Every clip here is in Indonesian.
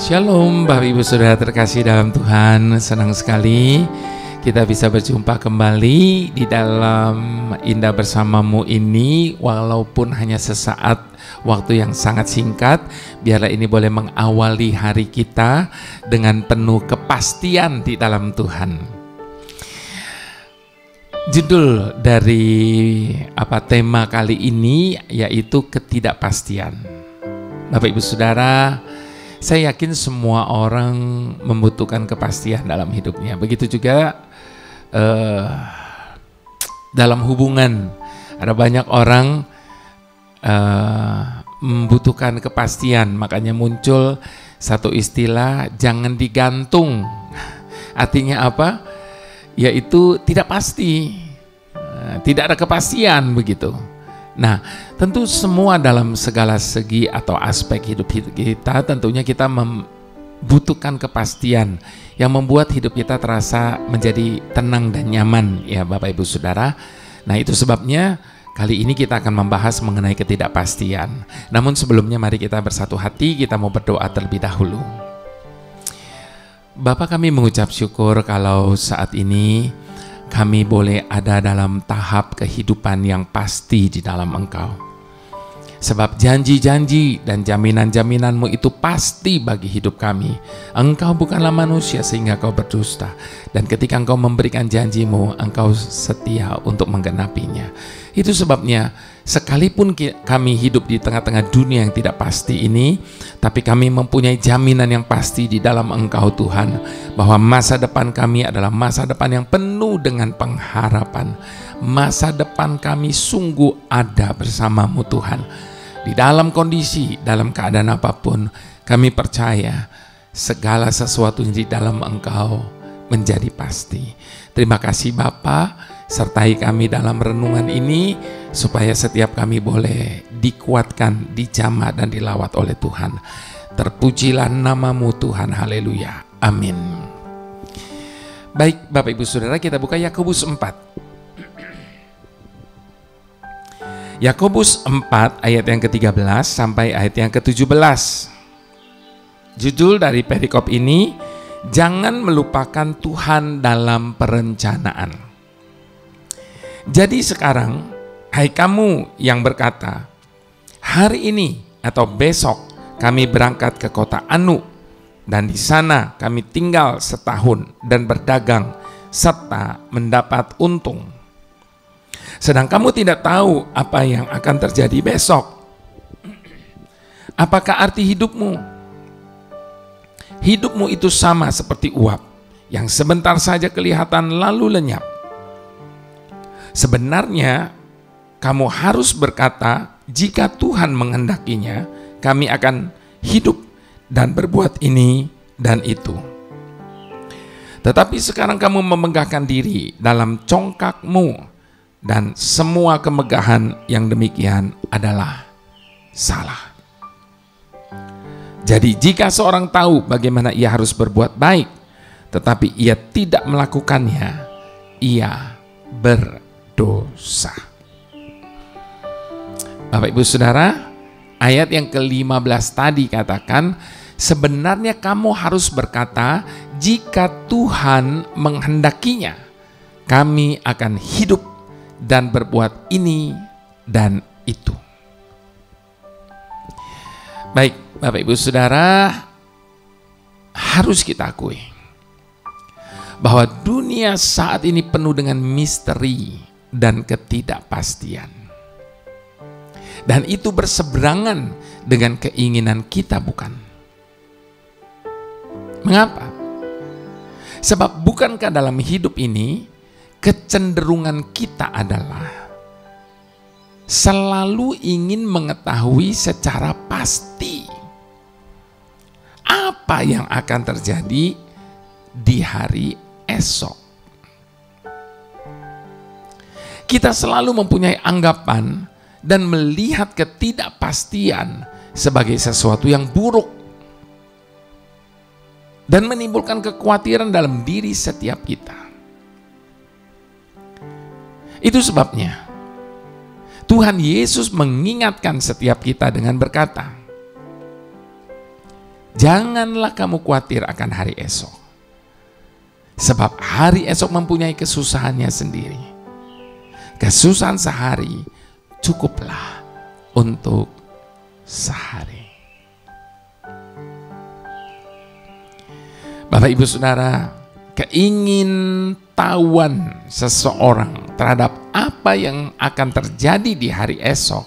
Shalom Bapak Ibu Saudara terkasih dalam Tuhan. Senang sekali kita bisa berjumpa kembali di dalam Indah Bersamamu ini. Walaupun hanya sesaat waktu yang sangat singkat, biarlah ini boleh mengawali hari kita dengan penuh kepastian di dalam Tuhan. Judul dari tema kali ini yaitu ketidakpastian. Bapak Ibu Saudara, saya yakin semua orang membutuhkan kepastian dalam hidupnya. Begitu juga dalam hubungan, ada banyak orang membutuhkan kepastian. Makanya muncul satu istilah, jangan digantung. Artinya apa? Yaitu tidak pasti, tidak ada kepastian begitu. Nah, tentu semua dalam segala segi atau aspek hidup kita, tentunya kita membutuhkan kepastian yang membuat hidup kita terasa menjadi tenang dan nyaman, ya Bapak Ibu Saudara. Nah, itu sebabnya kali ini kita akan membahas mengenai ketidakpastian. Namun sebelumnya mari kita bersatu hati, kita mau berdoa terlebih dahulu. Bapa, kami mengucap syukur kalau saat ini kami boleh ada dalam tahap kehidupan yang pasti di dalam Engkau. Sebab janji-janji dan jaminan-jaminanmu itu pasti bagi hidup kami. Engkau bukanlah manusia sehingga kau berdusta. Dan ketika Engkau memberikan janjimu, Engkau setia untuk menggenapinya. Itu sebabnya sekalipun kami hidup di tengah-tengah dunia yang tidak pasti ini, tapi kami mempunyai jaminan yang pasti di dalam Engkau Tuhan, bahwa masa depan kami adalah masa depan yang penuh dengan pengharapan. Masa depan kami sungguh ada bersamamu Tuhan. Di dalam kondisi, dalam keadaan apapun, kami percaya segala sesuatu di dalam Engkau menjadi pasti. Terima kasih Bapa, sertai kami dalam renungan ini, supaya setiap kami boleh dikuatkan, dijamah dan dilawat oleh Tuhan. Terpujilah namamu Tuhan, haleluya, amin. Baik Bapak Ibu Saudara, kita buka Yakobus 4. Yakobus 4 ayat yang ke-13 sampai ayat yang ke-17. Judul dari perikop ini, jangan melupakan Tuhan dalam perencanaan. Jadi sekarang, hai kamu yang berkata, hari ini atau besok kami berangkat ke kota Anu, dan di sana kami tinggal setahun dan berdagang serta mendapat untung. Sedang kamu tidak tahu apa yang akan terjadi besok. Apakah arti hidupmu? Hidupmu itu sama seperti uap yang sebentar saja kelihatan lalu lenyap. Sebenarnya kamu harus berkata, jika Tuhan menghendakinya, kami akan hidup dan berbuat ini dan itu. Tetapi sekarang kamu memegahkan diri dalam congkakmu, dan semua kemegahan yang demikian adalah salah. Jadi jika seorang tahu bagaimana ia harus berbuat baik, tetapi ia tidak melakukannya, ia berdosa. Bapak Ibu Saudara, ayat yang ke-15 tadi katakan, sebenarnya kamu harus berkata, jika Tuhan menghendakinya, kami akan hidup dan berbuat ini dan itu. Baik Bapak Ibu Saudara, harus kita akui bahwa dunia saat ini penuh dengan misteri dan ketidakpastian. Dan itu berseberangan dengan keinginan kita, bukan? Mengapa? Sebab bukankah dalam hidup ini kecenderungan kita adalah selalu ingin mengetahui secara pasti apa yang akan terjadi di hari esok. Kita selalu mempunyai anggapan dan melihat ketidakpastian sebagai sesuatu yang buruk dan menimbulkan kekhawatiran dalam diri setiap kita. Itu sebabnya Tuhan Yesus mengingatkan setiap kita dengan berkata, Janganlah kamu khawatir akan hari esok, sebab hari esok mempunyai kesusahannya sendiri. Kesusahan sehari cukuplah untuk sehari. Bapak Ibu Saudara, keingintahuan seseorang terhadap apa yang akan terjadi di hari esok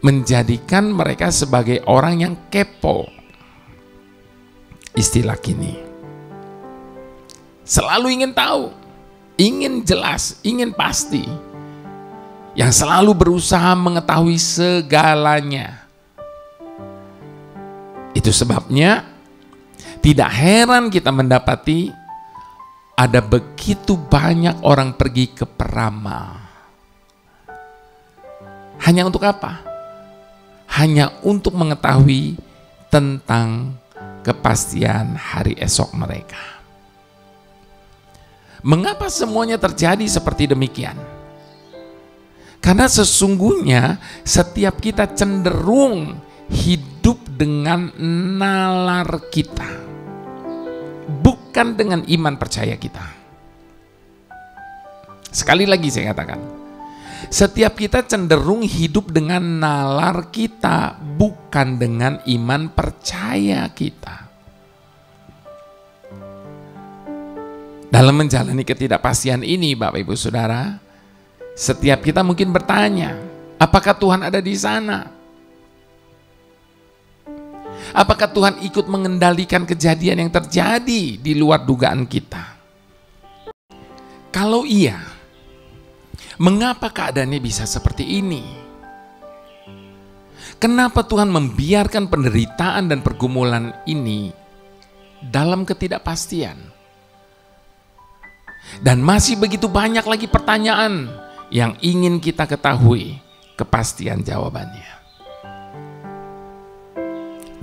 menjadikan mereka sebagai orang yang kepo. Istilah kini, selalu ingin tahu, ingin jelas, ingin pasti, yang selalu berusaha mengetahui segalanya. Itu sebabnya tidak heran kita mendapati ada begitu banyak orang pergi ke peramal. Hanya untuk apa? Hanya untuk mengetahui tentang kepastian hari esok mereka. Mengapa semuanya terjadi seperti demikian? Karena sesungguhnya setiap kita cenderung hidup dengan nalar kita, bukan dengan iman percaya kita. Sekali lagi saya katakan, setiap kita cenderung hidup dengan nalar kita, bukan dengan iman percaya kita. Dalam menjalani ketidakpastian ini, Bapak Ibu Saudara, setiap kita mungkin bertanya, apakah Tuhan ada di sana? Apakah Tuhan ikut mengendalikan kejadian yang terjadi di luar dugaan kita? Kalau iya, mengapa keadaannya bisa seperti ini? Kenapa Tuhan membiarkan penderitaan dan pergumulan ini dalam ketidakpastian? Dan masih begitu banyak lagi pertanyaan yang ingin kita ketahui kepastian jawabannya.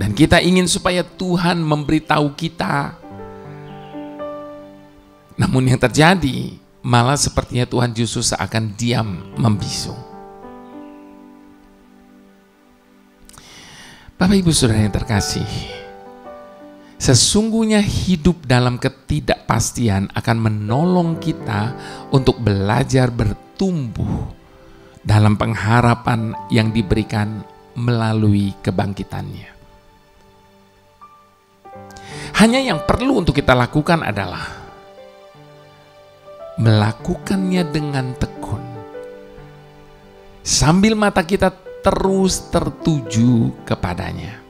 Dan kita ingin supaya Tuhan memberitahu kita. Namun yang terjadi malah sepertinya Tuhan justru seakan diam membisu. Bapak Ibu Saudara yang terkasih, sesungguhnya hidup dalam ketidakpastian akan menolong kita untuk belajar bertumbuh dalam pengharapan yang diberikan melalui kebangkitannya. Hanya yang perlu untuk kita lakukan adalah melakukannya dengan tekun, sambil mata kita terus tertuju kepadanya.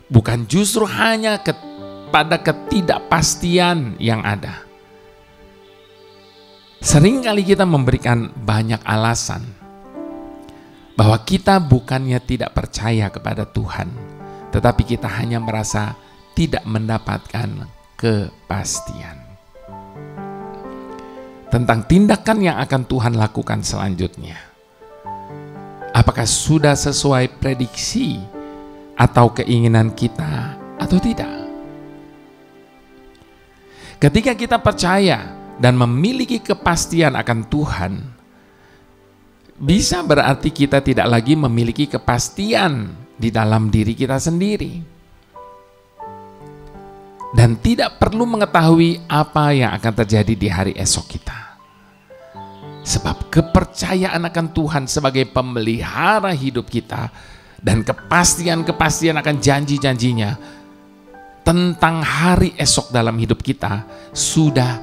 Bukan justru hanya pada ketidakpastian yang ada. Seringkali kita memberikan banyak alasan bahwa kita bukannya tidak percaya kepada Tuhan, tetapi kita hanya merasa tidak mendapatkan kepastian tentang tindakan yang akan Tuhan lakukan selanjutnya. Apakah sudah sesuai prediksi atau keinginan kita atau tidak? Ketika kita percaya dan memiliki kepastian akan Tuhan, bisa berarti kita tidak lagi memiliki kepastian di dalam diri kita sendiri, dan tidak perlu mengetahui apa yang akan terjadi di hari esok kita. Sebab kepercayaan akan Tuhan sebagai pemelihara hidup kita dan kepastian-kepastian akan janji-janjinya tentang hari esok dalam hidup kita sudah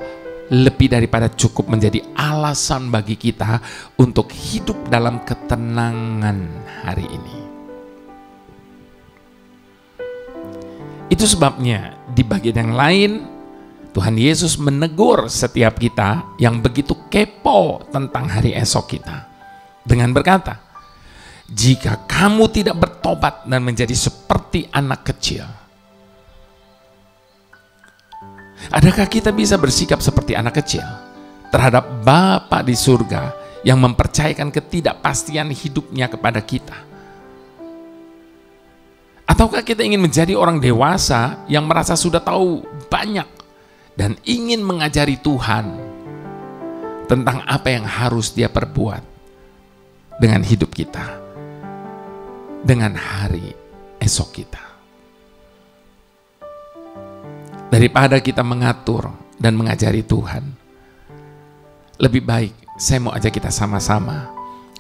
lebih daripada cukup menjadi alasan bagi kita untuk hidup dalam ketenangan hari ini. Itu sebabnya di bagian yang lain Tuhan Yesus menegur setiap kita yang begitu kepo tentang hari esok kita dengan berkata, jika kamu tidak bertobat dan menjadi seperti anak kecil. Adakah kita bisa bersikap seperti anak kecil terhadap Bapa di surga yang mempercayakan ketidakpastian hidupnya kepada kita? Ataukah kita ingin menjadi orang dewasa yang merasa sudah tahu banyak dan ingin mengajari Tuhan tentang apa yang harus Dia perbuat dengan hidup kita, dengan hari esok kita. Daripada kita mengatur dan mengajari Tuhan, lebih baik saya mau ajak kita sama-sama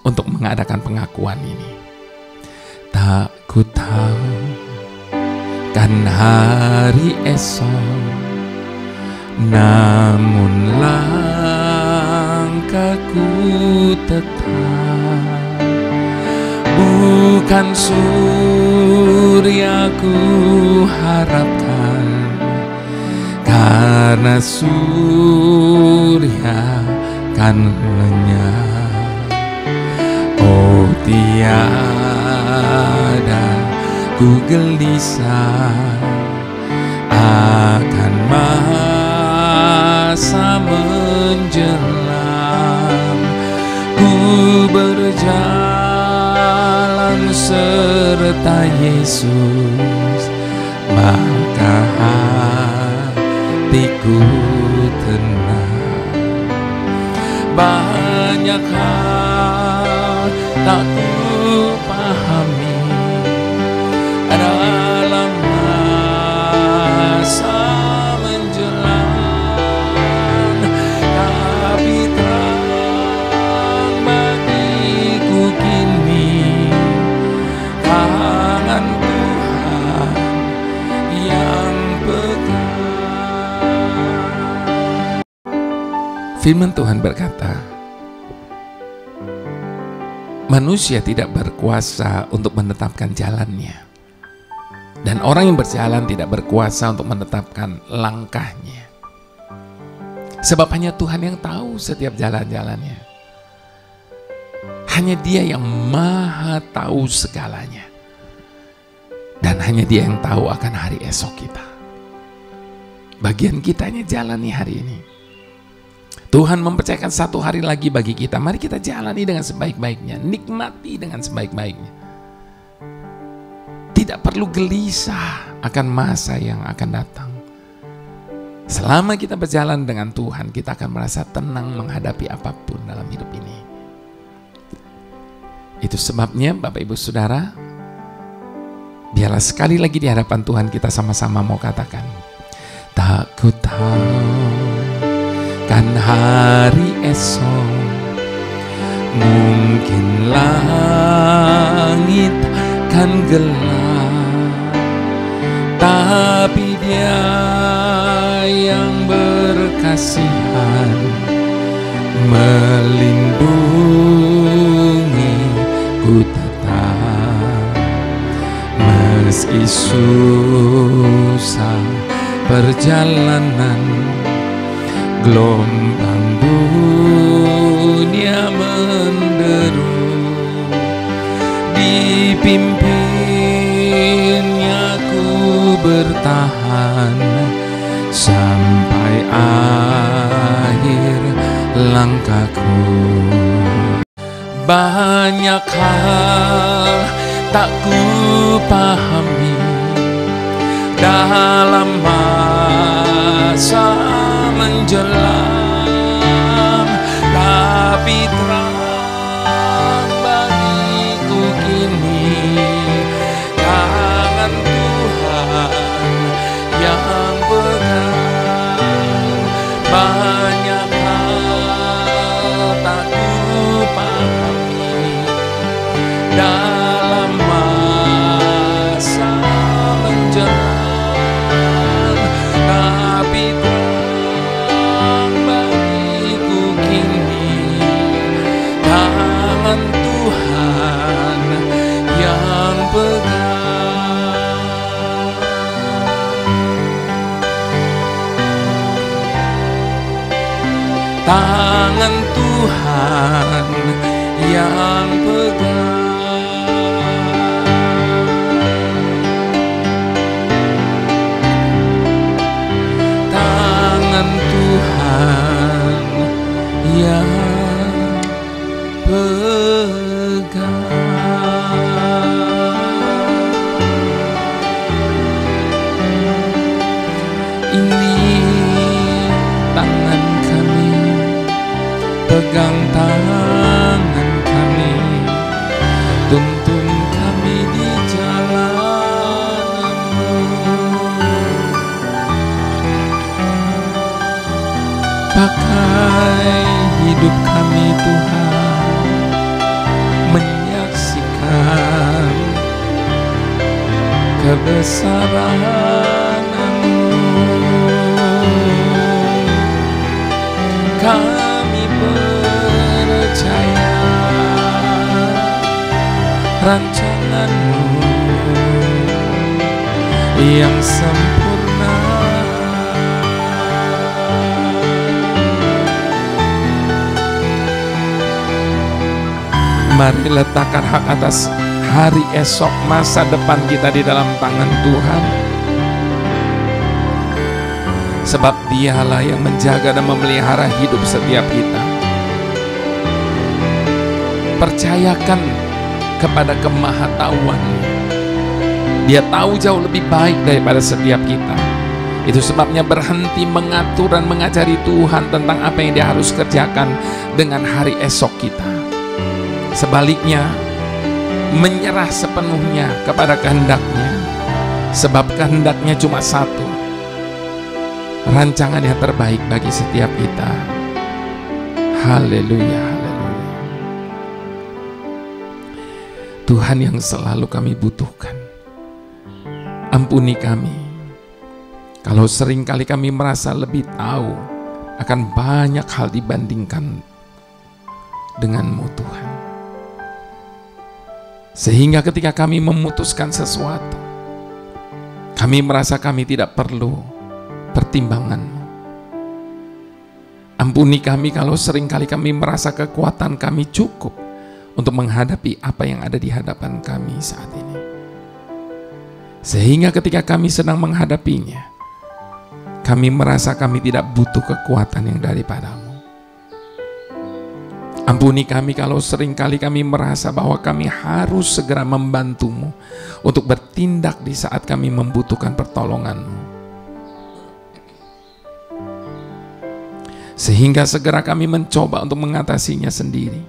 untuk mengadakan pengakuan ini. Tak ku tahu kan hari esok, namun langkahku tetap. Bukan surya ku harapkan, karena surya kan lenyap. Oh tiada ku gelisah akan masa menjelang. Ku berjalan serta Yesus, maka hatiku tenang. Banyak hal tak ku pahami dalam masa menjelang, tapi terang bagiku kini tangan Tuhan yang pegang. Firman Tuhan berkata, manusia tidak berkuasa untuk menetapkan jalannya, dan orang yang berjalan tidak berkuasa untuk menetapkan langkahnya. Sebab hanya Tuhan yang tahu setiap jalan-jalannya. Hanya Dia yang maha tahu segalanya. Dan hanya Dia yang tahu akan hari esok kita. Bagian kita hanya jalani hari ini. Tuhan mempercayakan satu hari lagi bagi kita. Mari kita jalani dengan sebaik-baiknya, nikmati dengan sebaik-baiknya. Tidak perlu gelisah akan masa yang akan datang. Selama kita berjalan dengan Tuhan, kita akan merasa tenang menghadapi apapun dalam hidup ini. Itu sebabnya Bapak Ibu Saudara, biarlah sekali lagi di hadapan Tuhan kita sama-sama mau katakan, tak ku tahu kan hari esok, mungkin langit kan gelap, tapi Dia yang berkasihan melindungi ku tetap. Meski susah perjalanan, gelombang dunia menderu, dipimpinnya ku bertahan sampai akhir langkahku. Banyak hal tak ku pahami dalam masa menjelang, tapi terang bagiku kini tangan Tuhan yang pegang. Banyak hal tak ku pahami dalam masa menjelang, tapi Tuhan yang pegang. Tangan Tuhan yang pegang. Tangan Tuhan yang pegang. Ini tangan kami, pegang tangan kami, tuntun kami di jalan Pakai hidup kami Tuhan, menyaksikan kebesaran-Mu. Kami percaya rancangan-Mu yang sempurna. Mari letakkan hak atas hari esok, masa depan kita di dalam tangan Tuhan. Sebab Dialah yang menjaga dan memelihara hidup setiap kita. Percayakan kepada kemahatauan-Nya. Dia tahu jauh lebih baik daripada setiap kita. Itu sebabnya berhenti mengatur dan mengajari Tuhan tentang apa yang Dia harus kerjakan dengan hari esok kita. Sebaliknya, menyerah sepenuhnya kepada kehendak-Nya, sebab kehendak-Nya cuma satu, rancangan yang terbaik bagi setiap kita. Haleluya, haleluya. Tuhan yang selalu kami butuhkan, ampuni kami kalau seringkali kami merasa lebih tahu akan banyak hal dibandingkan dengan-Mu Tuhan. Sehingga ketika kami memutuskan sesuatu, kami merasa kami tidak perlu pertimbangan-Mu. Ampuni kami kalau seringkali kami merasa kekuatan kami cukup untuk menghadapi apa yang ada di hadapan kami saat ini. Sehingga ketika kami sedang menghadapinya, kami merasa kami tidak butuh kekuatan yang daripada-Mu. Ampuni kami kalau seringkali kami merasa bahwa kami harus segera membantu-Mu untuk bertindak di saat kami membutuhkan pertolongan-Mu. Sehingga segera kami mencoba untuk mengatasinya sendiri.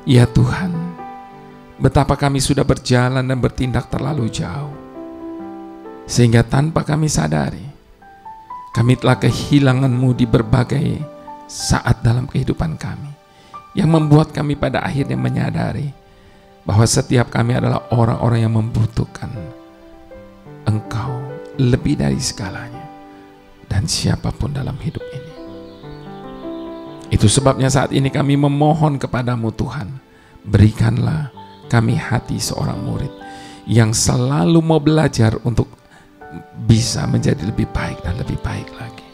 Ya Tuhan, betapa kami sudah berjalan dan bertindak terlalu jauh, sehingga tanpa kami sadari, kami telah kehilangan-Mu di berbagai saat dalam kehidupan kami, yang membuat kami pada akhirnya menyadari bahwa setiap kami adalah orang-orang yang membutuhkan Engkau lebih dari segalanya dan siapapun dalam hidup ini. Itu sebabnya saat ini kami memohon kepada-Mu Tuhan, berikanlah kami hati seorang murid yang selalu mau belajar untuk bisa menjadi lebih baik dan lebih baik lagi.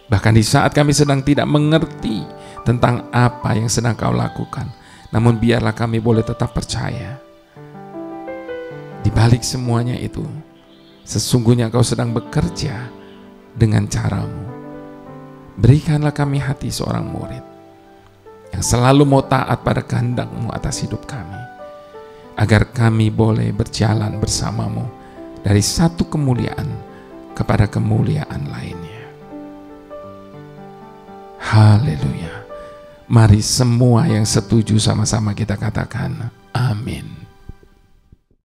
Bahkan di saat kami sedang tidak mengerti tentang apa yang sedang Kau lakukan, namun biarlah kami boleh tetap percaya. Di balik semuanya itu, sesungguhnya Kau sedang bekerja dengan cara-Mu. Berikanlah kami hati seorang murid yang selalu mau taat pada kehendak-Mu atas hidup kami, agar kami boleh berjalan bersama-Mu dari satu kemuliaan kepada kemuliaan lainnya. Haleluya. Mari semua yang setuju sama-sama kita katakan amin.